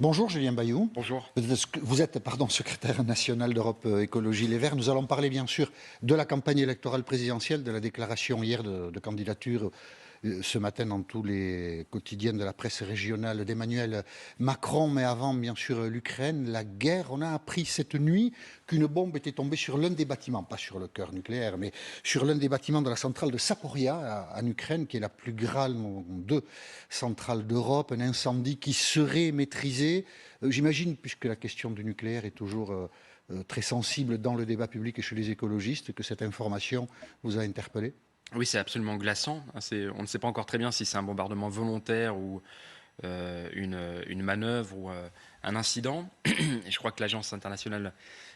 Bonjour Julien Bayou. Bonjour. Vous êtes secrétaire national d'Europe Écologie Les Verts. Nous allons parler bien sûr de la campagne électorale présidentielle, de la déclaration hier de candidature ce matin dans tous les quotidiens de la presse régionale d'Emmanuel Macron. Mais avant bien sûr l'Ukraine, la guerre. On a appris cette nuit qu'une bombe était tombée sur l'un des bâtiments, pas sur le cœur nucléaire, mais sur l'un des bâtiments de la centrale de Saporia en Ukraine, qui est la plus grande centrale d'Europe. Un incendie qui serait maîtrisé. J'imagine, puisque la question du nucléaire est toujours très sensible dans le débat public et chez les écologistes, que cette information vous a interpellé. Oui, c'est absolument glaçant. On ne sait pas encore très bien si c'est un bombardement volontaire ou une manœuvre ou un incident. Et je crois que l'Agence internationale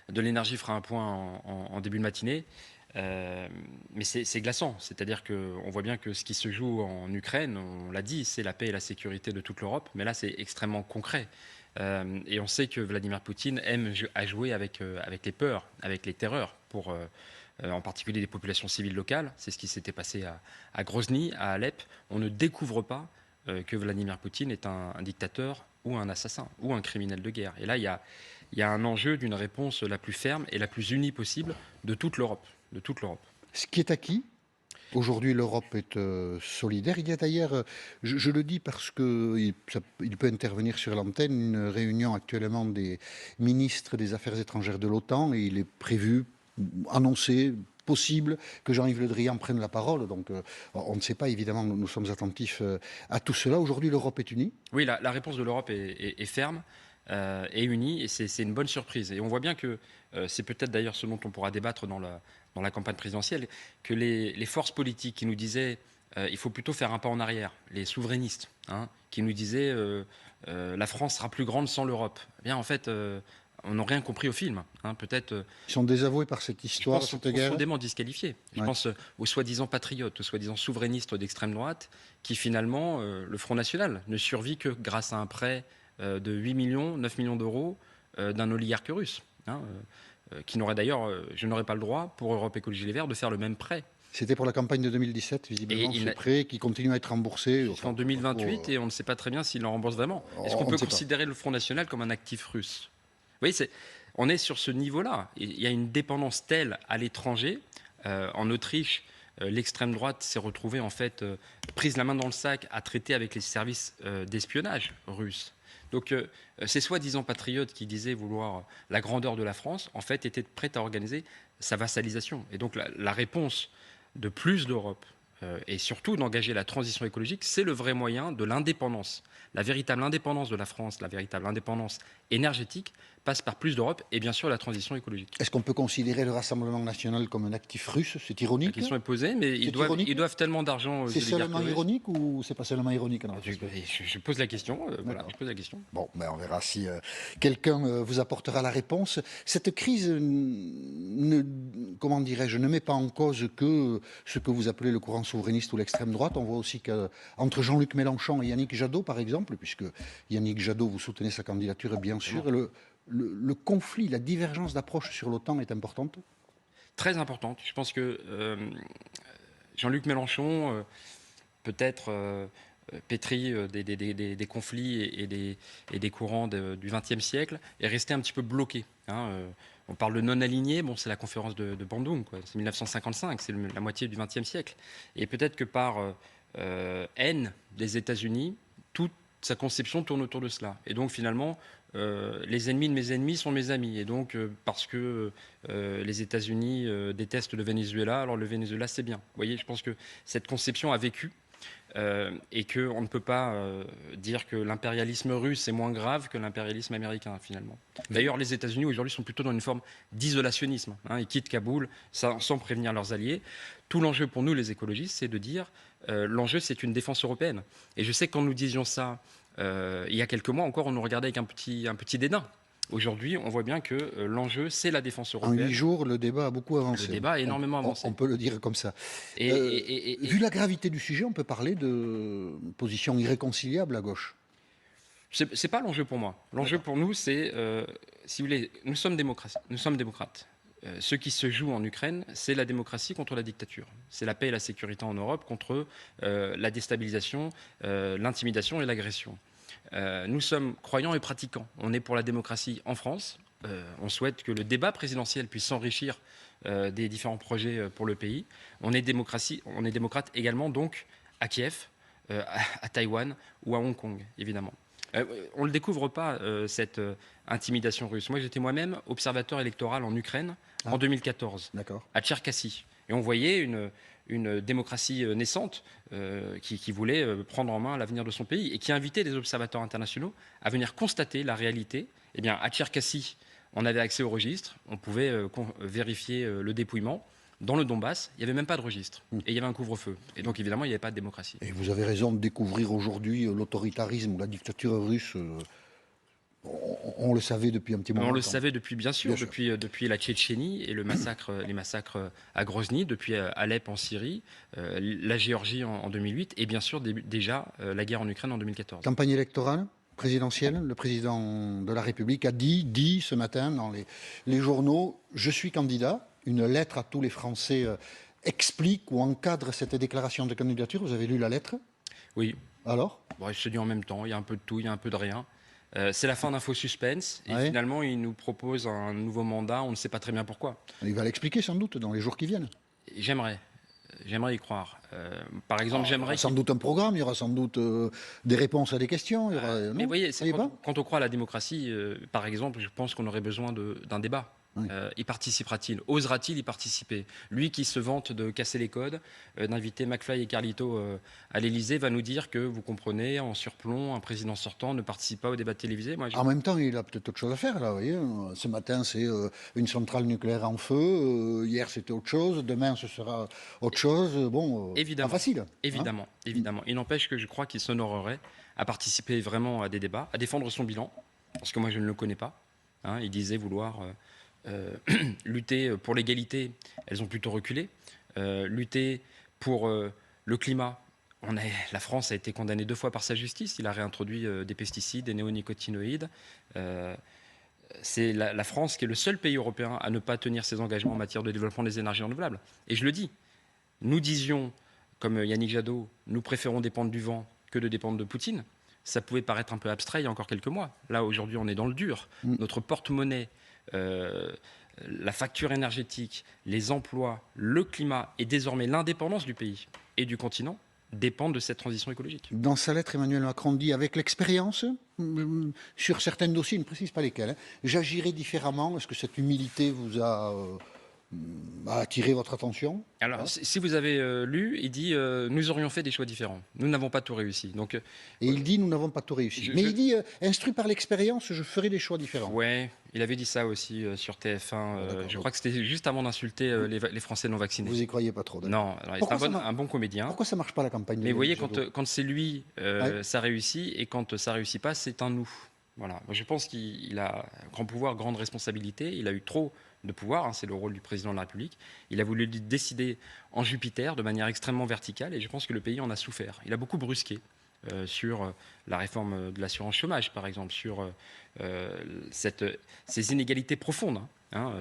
de l'énergie fera un point en début de matinée. Mais c'est glaçant. C'est-à-dire qu'on voit bien que ce qui se joue en Ukraine, on l'a dit, c'est la paix et la sécurité de toute l'Europe. Mais là, c'est extrêmement concret. Et on sait que Vladimir Poutine aime à jouer avec les peurs, avec les terreurs, pour en particulier des populations civiles locales. C'est ce qui s'était passé à Grozny, à Alep. On ne découvre pas que Vladimir Poutine est un dictateur ou un assassin ou un criminel de guerre. Et là, il y a un enjeu d'une réponse la plus ferme et la plus unie possible de toute l'Europe. Ce qui est acquis. Aujourd'hui, l'Europe est solidaire. Il y a d'ailleurs, je le dis parce qu'il peut intervenir sur l'antenne, une réunion actuellement des ministres des Affaires étrangères de l'OTAN, et il est prévu, annoncé, possible que Jean-Yves Le Drian prenne la parole. Donc on ne sait pas, évidemment, nous sommes attentifs à tout cela. Aujourd'hui, l'Europe est unie. Oui, la réponse de l'Europe est ferme et unie, et c'est une bonne surprise. Et on voit bien que c'est peut-être d'ailleurs ce dont on pourra débattre dans la campagne présidentielle, que les forces politiques qui nous disaient il faut plutôt faire un pas en arrière, les souverainistes, qui nous disaient la France sera plus grande sans l'Europe. Eh bien, en fait, on n'a rien compris au film. Peut-être. Ils sont désavoués par cette histoire, je pense, cette guerre. profondément disqualifiés. Je pense aux soi-disant patriotes, aux soi-disant souverainistes d'extrême droite, qui finalement, le Front National ne survit que grâce à un prêt de 8 millions, 9 millions d'euros d'un oligarque russe, qui n'aurait d'ailleurs, je n'aurais pas le droit, pour Europe Écologie Les Verts, de faire le même prêt. C'était pour la campagne de 2017, visiblement, ce prêt qui continue à être remboursé. En 2028, et on ne sait pas très bien s'il en rembourse vraiment. Est-ce qu'on peut considérer le Front National comme un actif russe? Vous voyez, on est sur ce niveau-là. Il y a une dépendance telle à l'étranger. En Autriche, l'extrême droite s'est retrouvée en fait prise la main dans le sac à traiter avec les services d'espionnage russes. Donc ces soi-disant patriotes qui disaient vouloir la grandeur de la France, en fait, étaient prêts à organiser sa vassalisation. Et donc la réponse de plus d'Europe et surtout d'engager la transition écologique, c'est le vrai moyen de l'indépendance. La véritable indépendance de la France, la véritable indépendance énergétique, passe par plus d'Europe et bien sûr la transition écologique. Est-ce qu'on peut considérer le Rassemblement national comme un actif russe? C'est ironique. La question est posée, mais ils doivent tellement d'argent aux oligarques. C'est seulement ironique ou c'est pas seulement ironique? Je pose la question. Voilà, je pose la question. Bon, ben on verra si quelqu'un vous apportera la réponse. Cette crise, comment dirais-je, ne met pas en cause que ce que vous appelez le courant souverainiste ou l'extrême droite. On voit aussi qu'entre Jean-Luc Mélenchon et Yannick Jadot, par exemple, puisque Yannick Jadot, vous soutenez sa candidature, bien sûr, le conflit, la divergence d'approche sur l'OTAN est importante? Très importante. Je pense que Jean-Luc Mélenchon, peut-être pétri des conflits et des courants du XXe siècle, est resté un petit peu bloqué. On parle de non-aligné, bon, c'est la conférence de Bandung, c'est 1955, c'est la moitié du XXe siècle. Et peut-être que par haine des États-Unis, toute sa conception tourne autour de cela. Et donc finalement, les ennemis de mes ennemis sont mes amis. Et donc, parce que les États-Unis détestent le Venezuela, alors le Venezuela, c'est bien. Vous voyez, je pense que cette conception a vécu et qu'on ne peut pas dire que l'impérialisme russe est moins grave que l'impérialisme américain, finalement. D'ailleurs, les États-Unis, aujourd'hui, sont plutôt dans une forme d'isolationnisme. Ils quittent Kaboul sans prévenir leurs alliés. Tout l'enjeu pour nous, les écologistes, c'est de dire l'enjeu, c'est une défense européenne. Et je sais que quand nous disions ça il y a quelques mois encore, on nous regardait avec un petit dédain. Aujourd'hui, on voit bien que l'enjeu, c'est la défense européenne. En 8 jours, le débat a beaucoup avancé. Le débat a énormément avancé. On peut le dire comme ça. Vu la gravité du sujet, on peut parler de position irréconciliable à gauche. C'est pas l'enjeu pour moi. L'enjeu pour nous, c'est, si vous voulez, nous sommes démocrates. Ce qui se joue en Ukraine, c'est la démocratie contre la dictature. C'est la paix et la sécurité en Europe contre la déstabilisation, l'intimidation et l'agression. Nous sommes croyants et pratiquants. On est pour la démocratie en France. On souhaite que le débat présidentiel puisse s'enrichir des différents projets pour le pays. On est démocrate également donc à Kiev, à Taïwan ou à Hong Kong, évidemment. On ne le découvre pas, cette intimidation russe. Moi, j'étais moi-même observateur électoral en Ukraine en 2014, à Tcherkassy. Et on voyait une démocratie naissante qui voulait prendre en main l'avenir de son pays et qui invitait des observateurs internationaux à venir constater la réalité. Eh bien, à Tcherkassy, on avait accès au registre, on pouvait vérifier le dépouillement. Dans le Donbass, il n'y avait même pas de registre. Et il y avait un couvre-feu. Et donc, évidemment, il n'y avait pas de démocratie. Et vous avez raison de découvrir aujourd'hui l'autoritarisme ou la dictature russe. On le savait depuis un petit moment. On le savait depuis, bien sûr, depuis la Tchétchénie et les massacres à Grozny, depuis Alep en Syrie, la Géorgie en 2008 et bien sûr déjà la guerre en Ukraine en 2014. Campagne électorale présidentielle, le président de la République a dit ce matin dans les journaux « Je suis candidat ». Une lettre à tous les Français explique ou encadre cette déclaration de candidature. Vous avez lu la lettre? Oui. Alors? Bon, je te dis en même temps, il y a un peu de tout, il y a un peu de rien. C'est la fin d'un faux suspense et finalement il nous propose un nouveau mandat, on ne sait pas très bien pourquoi. Il va l'expliquer sans doute dans les jours qui viennent. J'aimerais y croire. Par exemple, il y aura sans doute un programme, il y aura sans doute des réponses à des questions. Mais vous voyez, quand on croit à la démocratie, par exemple, je pense qu'on aurait besoin d'un débat. Oui. Y participera-t-il? Osera-t-il y participer? Lui qui se vante de casser les codes, d'inviter McFly et Carlito à l'Élysée, va nous dire que, vous comprenez, en surplomb, un président sortant ne participe pas au débat télévisé. En même temps, il a peut-être autre chose à faire, là, vous voyez. Ce matin, c'est une centrale nucléaire en feu. Hier, c'était autre chose. Demain, ce sera autre chose. Bon, évidemment, pas facile. Évidemment. Il n'empêche que je crois qu'il s'honorerait à participer vraiment à des débats, à défendre son bilan, parce que moi, je ne le connais pas. Il disait vouloir... lutter pour l'égalité, elles ont plutôt reculé. Lutter pour le climat, la France a été condamnée 2 fois par sa justice. Il a réintroduit des pesticides, des néonicotinoïdes. C'est la France qui est le seul pays européen à ne pas tenir ses engagements en matière de développement des énergies renouvelables. Et je le dis, nous disions, comme Yannick Jadot, nous préférons dépendre du vent que de dépendre de Poutine. Ça pouvait paraître un peu abstrait il y a encore quelques mois. Là, aujourd'hui, on est dans le dur. Notre porte-monnaie, la facture énergétique, les emplois, le climat et désormais l'indépendance du pays et du continent dépendent de cette transition écologique. Dans sa lettre, Emmanuel Macron dit, avec l'expérience, sur certains dossiers, il ne précise pas lesquels, j'agirai différemment. Est-ce que cette humilité vous a attiré votre attention? Alors, si vous avez lu, il dit nous aurions fait des choix différents. Nous n'avons pas tout réussi. Donc, et il dit nous n'avons pas tout réussi. Mais il dit instruit par l'expérience, je ferai des choix différents. Ouais, il avait dit ça aussi sur TF1. Je crois que c'était juste avant d'insulter les Français non vaccinés. Vous y croyez pas trop? Non, alors c'est un bon comédien. Pourquoi ça marche pas la campagne? Mais vous voyez, quand c'est lui, ça réussit, et quand ça réussit pas, c'est un nous. Voilà. Je pense qu'il a grand pouvoir, grande responsabilité. Il a eu trop de pouvoir, c'est le rôle du président de la République. Il a voulu décider en Jupiter de manière extrêmement verticale et je pense que le pays en a souffert. Il a beaucoup brusqué sur la réforme de l'assurance chômage, par exemple, sur ces inégalités profondes.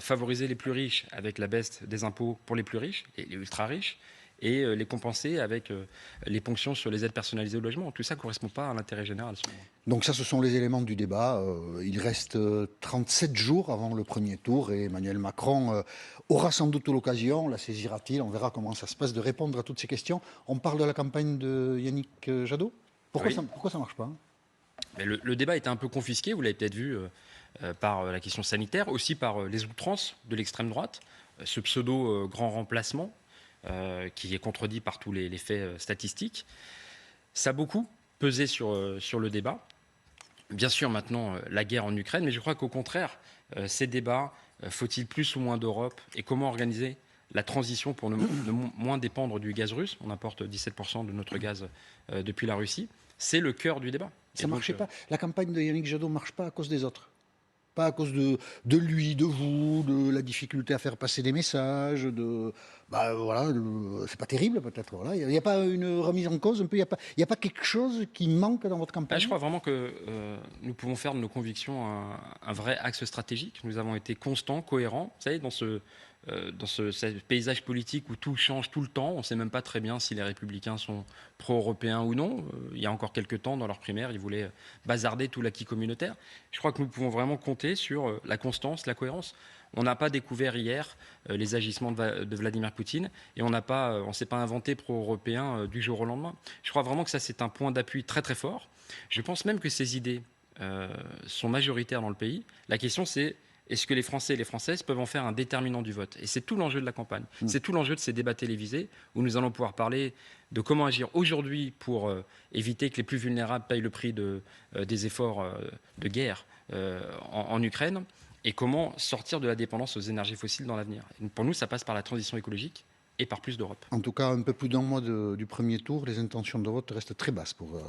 Favoriser les plus riches avec la baisse des impôts pour les plus riches et les ultra-riches, et les compenser avec les ponctions sur les aides personnalisées au logement. Tout ça ne correspond pas à l'intérêt général. Donc ça, ce sont les éléments du débat. Il reste 37 jours avant le premier tour et Emmanuel Macron aura sans doute l'occasion, la saisira-t-il, on verra comment ça se passe, de répondre à toutes ces questions. On parle de la campagne de Yannick Jadot. Pourquoi ça ne marche pas? Mais le débat était un peu confisqué, vous l'avez peut-être vu, par la question sanitaire, aussi par les outrances de l'extrême droite, ce pseudo grand remplacement, qui est contredit par tous les faits statistiques. Ça a beaucoup pesé sur le débat. Bien sûr, maintenant, la guerre en Ukraine, mais je crois qu'au contraire, ces débats, faut-il plus ou moins d'Europe et comment organiser la transition pour ne moins dépendre du gaz russe? On importe 17% de notre gaz depuis la Russie. C'est le cœur du débat. Ça ne marchait pas. La campagne de Yannick Jadot ne marche pas à cause des autres. Pas à cause de lui, de vous, de la difficulté à faire passer des messages, c'est pas terrible peut-être. Voilà. Il n'y a pas une remise en cause, il n'y a pas quelque chose qui manque dans votre campagne? Je crois vraiment que nous pouvons faire de nos convictions un vrai axe stratégique. Nous avons été constants, cohérents, vous savez, dans ce dans ce paysage politique où tout change tout le temps. On ne sait même pas très bien si les Républicains sont pro-européens ou non. Il y a encore quelques temps, dans leur primaire, ils voulaient bazarder tout l'acquis communautaire. Je crois que nous pouvons vraiment compter sur la constance, la cohérence. On n'a pas découvert hier les agissements de Vladimir Poutine et on ne s'est pas inventé pro-européen du jour au lendemain. Je crois vraiment que ça, c'est un point d'appui très très fort. Je pense même que ces idées sont majoritaires dans le pays. La question, c'est est-ce que les Français et les Françaises peuvent en faire un déterminant du vote? Et c'est tout l'enjeu de la campagne. C'est tout l'enjeu de ces débats télévisés où nous allons pouvoir parler de comment agir aujourd'hui pour éviter que les plus vulnérables payent le prix des efforts de guerre en Ukraine et comment sortir de la dépendance aux énergies fossiles dans l'avenir. Pour nous, ça passe par la transition écologique et par plus d'Europe. En tout cas, un peu plus d'un mois du premier tour, les intentions de vote restent très basses pour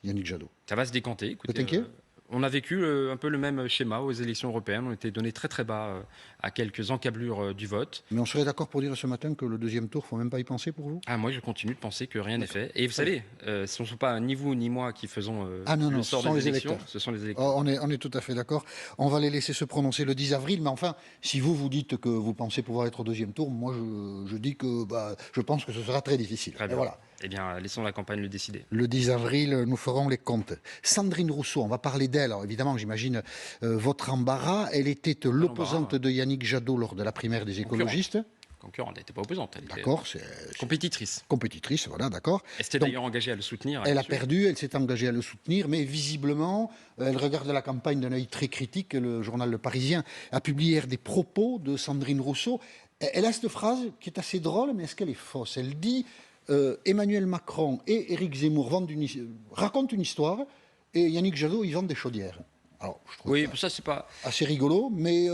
Yannick Jadot. Ça va se décanter. Vous êtes inquiet? On a vécu un peu le même schéma aux élections européennes. On était donné très très bas à quelques encablures du vote. Mais on serait d'accord pour dire ce matin que le deuxième tour, il ne faut même pas y penser pour vous? Moi, je continue de penser que rien n'est fait. Et vous savez, ce ne sont pas ni vous ni moi qui faisons le sort des élections. Ce sont les électeurs. On est tout à fait d'accord. On va les laisser se prononcer le 10 avril. Mais enfin, si vous dites que vous pensez pouvoir être au deuxième tour, moi, je dis que je pense que ce sera très difficile. Très bien. Et voilà. Eh bien, laissons la campagne le décider. Le 10 avril, nous ferons les comptes. Sandrine Rousseau, on va parler d'elle. Alors évidemment, j'imagine votre embarras. Elle était l'opposante de Yannick Jadot lors de la primaire des écologistes. Concurrente, elle n'était pas opposante. Elle était D'accord, compétitrice. Compétitrice, voilà, d'accord. Elle s'était d'ailleurs engagée à le soutenir. Elle a perdu, elle s'est engagée à le soutenir, mais visiblement, elle regarde la campagne d'un œil très critique. Le journal Le Parisien a publié hier des propos de Sandrine Rousseau. Elle a cette phrase qui est assez drôle, mais est-ce qu'elle est fausse? Elle dit Emmanuel Macron et Éric Zemmour racontent une histoire et Yannick Jadot, ils vendent des chaudières. Alors, je trouve ça c'est pas assez rigolo, mais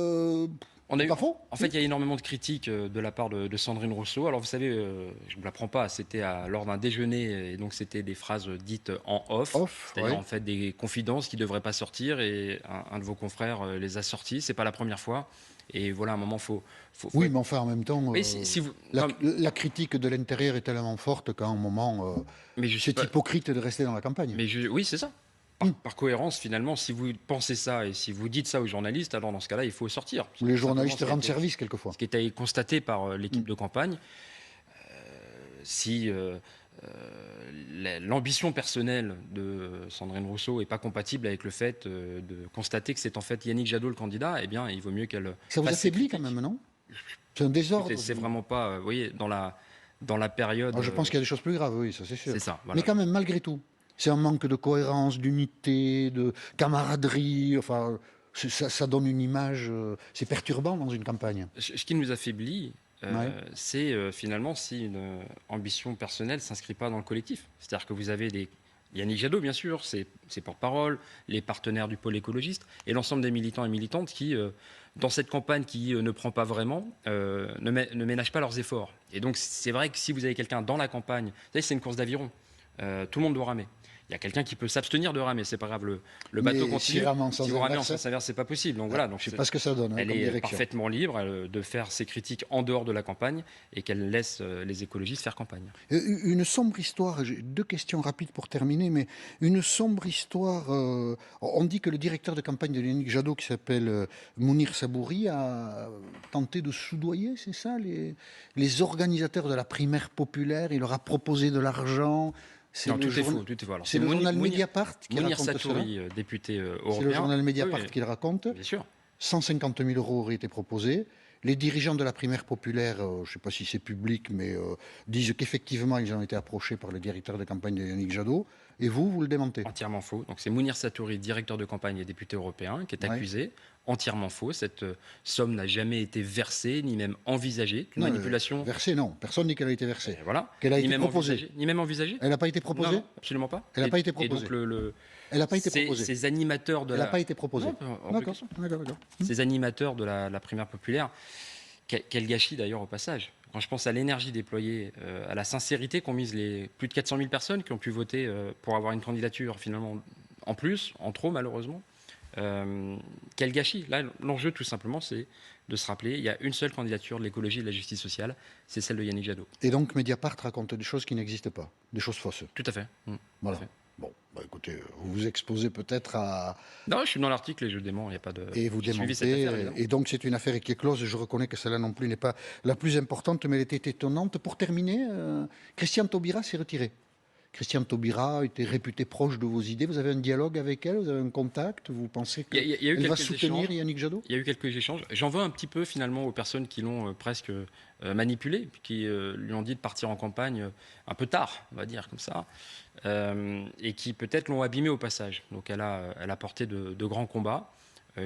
pas faux. En fait, il y a énormément de critiques de la part de Sandrine Rousseau. Alors, vous savez, je ne vous l'apprends pas, c'était lors d'un déjeuner, et donc c'était des phrases dites en off, c'est-à-dire en fait des confidences qui ne devraient pas sortir, et un de vos confrères les a sorties. C'est pas la première fois. Et voilà, à un moment, oui, mais enfin, en même temps, vous... la critique de l'intérieur est tellement forte qu'à un moment, c'est hypocrite de rester dans la campagne. Oui, c'est ça. Par cohérence, finalement, si vous pensez ça et si vous dites ça aux journalistes, alors dans ce cas-là, il faut sortir. Les journalistes rendent service quelquefois. Ce qui est constaté par l'équipe de campagne, si l'ambition personnelle de Sandrine Rousseau n'est pas compatible avec le fait de constater que c'est en fait Yannick Jadot le candidat, eh bien, il vaut mieux qu'elle... Ça vous affaiblit quand même, non? C'est un désordre. C'est vraiment pas... vous voyez, dans la période... Je pense qu'il y a des choses plus graves, oui, ça c'est sûr. C'est ça. Voilà. Mais quand même, malgré tout, c'est un manque de cohérence, d'unité, de camaraderie, enfin... Ça donne une image, c'est perturbant dans une campagne. Ce qui nous affaiblit, c'est finalement si une ambition personnelle ne s'inscrit pas dans le collectif. C'est-à-dire que vous avez Yannick Jadot, bien sûr, ses porte-paroles, les partenaires du pôle écologiste, et l'ensemble des militants et militantes qui, dans cette campagne qui ne prend pas vraiment, ne ménagent pas leurs efforts. Et donc c'est vrai que si vous avez quelqu'un dans la campagne, vous savez, c'est une course d'aviron, tout le monde doit ramer. Il y a quelqu'un qui peut s'abstenir de ramer, c'est pas grave, le bateau continue. Si vous ramez en sens inverse, c'est pas possible. Donc voilà, je sais pas ce que ça donne. Elle est parfaitement libre de faire ses critiques en dehors de la campagne et qu'elle laisse les écologistes faire campagne. Une sombre histoire, j'ai deux questions rapides pour terminer, mais une sombre histoire. On dit que le directeur de campagne de Yannick Jadot, qui s'appelle Mounir Sabouri, a tenté de soudoyer, c'est ça, les organisateurs de la primaire populaire. Il leur a proposé de l'argent. Non, tout est faux. C'est le journal Mediapart qui Mounir raconte Satouri, député européen. C'est le journal Mediapart qui le raconte. Bien sûr. 150 000 euros auraient été proposés. Les dirigeants de la primaire populaire, je ne sais pas si c'est public, mais disent qu'effectivement, ils ont été approchés par le directeur de campagne de Yannick Jadot. Et vous le démentez? Entièrement faux. Donc c'est Mounir Satouri, directeur de campagne et député européen, qui est accusé. Entièrement faux. Cette somme n'a jamais été versée, ni même envisagée. Une manipulation. Versée, non. Personne dit qu'elle a été versée. Voilà. Qu'elle a été proposée. Ni même envisagée. Elle n'a pas été proposée? Non, absolument pas. Elle n'a pas été proposée. Et donc elle n'a pas été proposée. Ces animateurs de Elle n'a pas été proposée. D'accord. Ces animateurs de la primaire populaire, quel gâchis d'ailleurs au passage. Quand je pense à l'énergie déployée, à la sincérité qu'ont mise les plus de 400 000 personnes qui ont pu voter pour avoir une candidature finalement en plus, en trop malheureusement, quel gâchis. Là, l'enjeu tout simplement, c'est de se rappeler, il y a une seule candidature de l'écologie et de la justice sociale, c'est celle de Yannick Jadot. Et donc Mediapart raconte des choses qui n'existent pas, des choses fausses. Tout à fait. Voilà. Tout à fait. Bon, bah, écoutez, vous vous exposez peut-être à... Non, je suis dans l'article et je dément, il n'y a pas de... Et vous J'ai suivi cette affaire, démontez. évidemment. Et donc, c'est une affaire qui est close. Je reconnais que celle-là non plus n'est pas la plus importante, mais elle était étonnante. Pour terminer, Christiane Taubira s'est retirée. Christiane Taubira était réputée proche de vos idées. Vous avez un dialogue avec elle? Vous avez un contact? Vous pensez Il y a eu qu'elle va quelques soutenir échanges. Yannick Jadot? Il y a eu quelques échanges. J'en veux un petit peu finalement aux personnes qui l'ont presque manipulé, qui lui ont dit de partir en campagne un peu tard, on va dire comme ça, et qui peut-être l'ont abîmé au passage. Donc elle a porté de grands combats.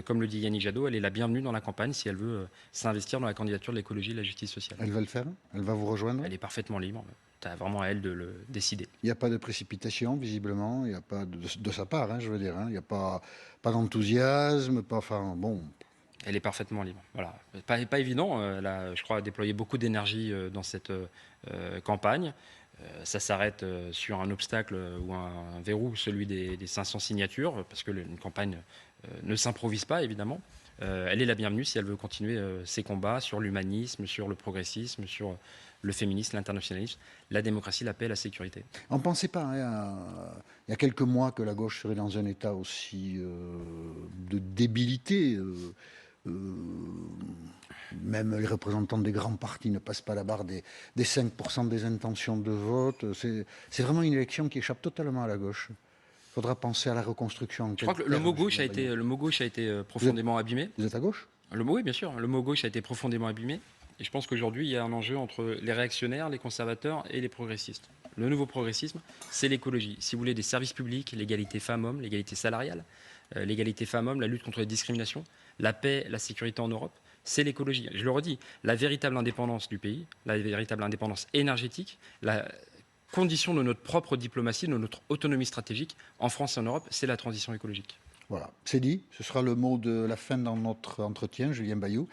Comme le dit Yannick Jadot, elle est la bienvenue dans la campagne si elle veut s'investir dans la candidature de l'écologie et de la justice sociale. Elle va le faire? Elle va vous rejoindre? Elle est parfaitement libre. C'est vraiment à elle de le décider. Il n'y a pas de précipitation, visiblement. Il n'y a pas de sa part, hein, je veux dire. Hein. Il n'y a pas d'enthousiasme. Enfin, bon. Elle est parfaitement libre. Voilà. Pas évident. Elle a, je crois, déployé beaucoup d'énergie dans cette campagne. Ça s'arrête sur un obstacle ou un verrou, celui des 500 signatures, parce que une campagne ne s'improvise pas, évidemment. Elle est la bienvenue si elle veut continuer ses combats sur l'humanisme, sur le progressisme, sur le féminisme, l'internationalisme, la démocratie, la paix, la sécurité. On ne pensait pas, hein, il y a quelques mois, que la gauche serait dans un état aussi de débilité. Même les représentants des grands partis ne passent pas la barre des 5% des intentions de vote. C'est vraiment une élection qui échappe totalement à la gauche. Il faudra penser à la reconstruction. Je crois que le mot gauche a été profondément abîmé. Vous êtes à gauche? Oui, bien sûr. Le mot gauche a été profondément abîmé. Et je pense qu'aujourd'hui, il y a un enjeu entre les réactionnaires, les conservateurs et les progressistes. Le nouveau progressisme, c'est l'écologie. Si vous voulez, des services publics, l'égalité femmes-hommes, l'égalité salariale, l'égalité femmes-hommes, la lutte contre les discriminations, la paix, la sécurité en Europe, c'est l'écologie. Je le redis, la véritable indépendance du pays, la véritable indépendance énergétique, la condition de notre propre diplomatie, de notre autonomie stratégique en France et en Europe, c'est la transition écologique. Voilà, c'est dit. Ce sera le mot de la fin dans notre entretien, Julien Bayou.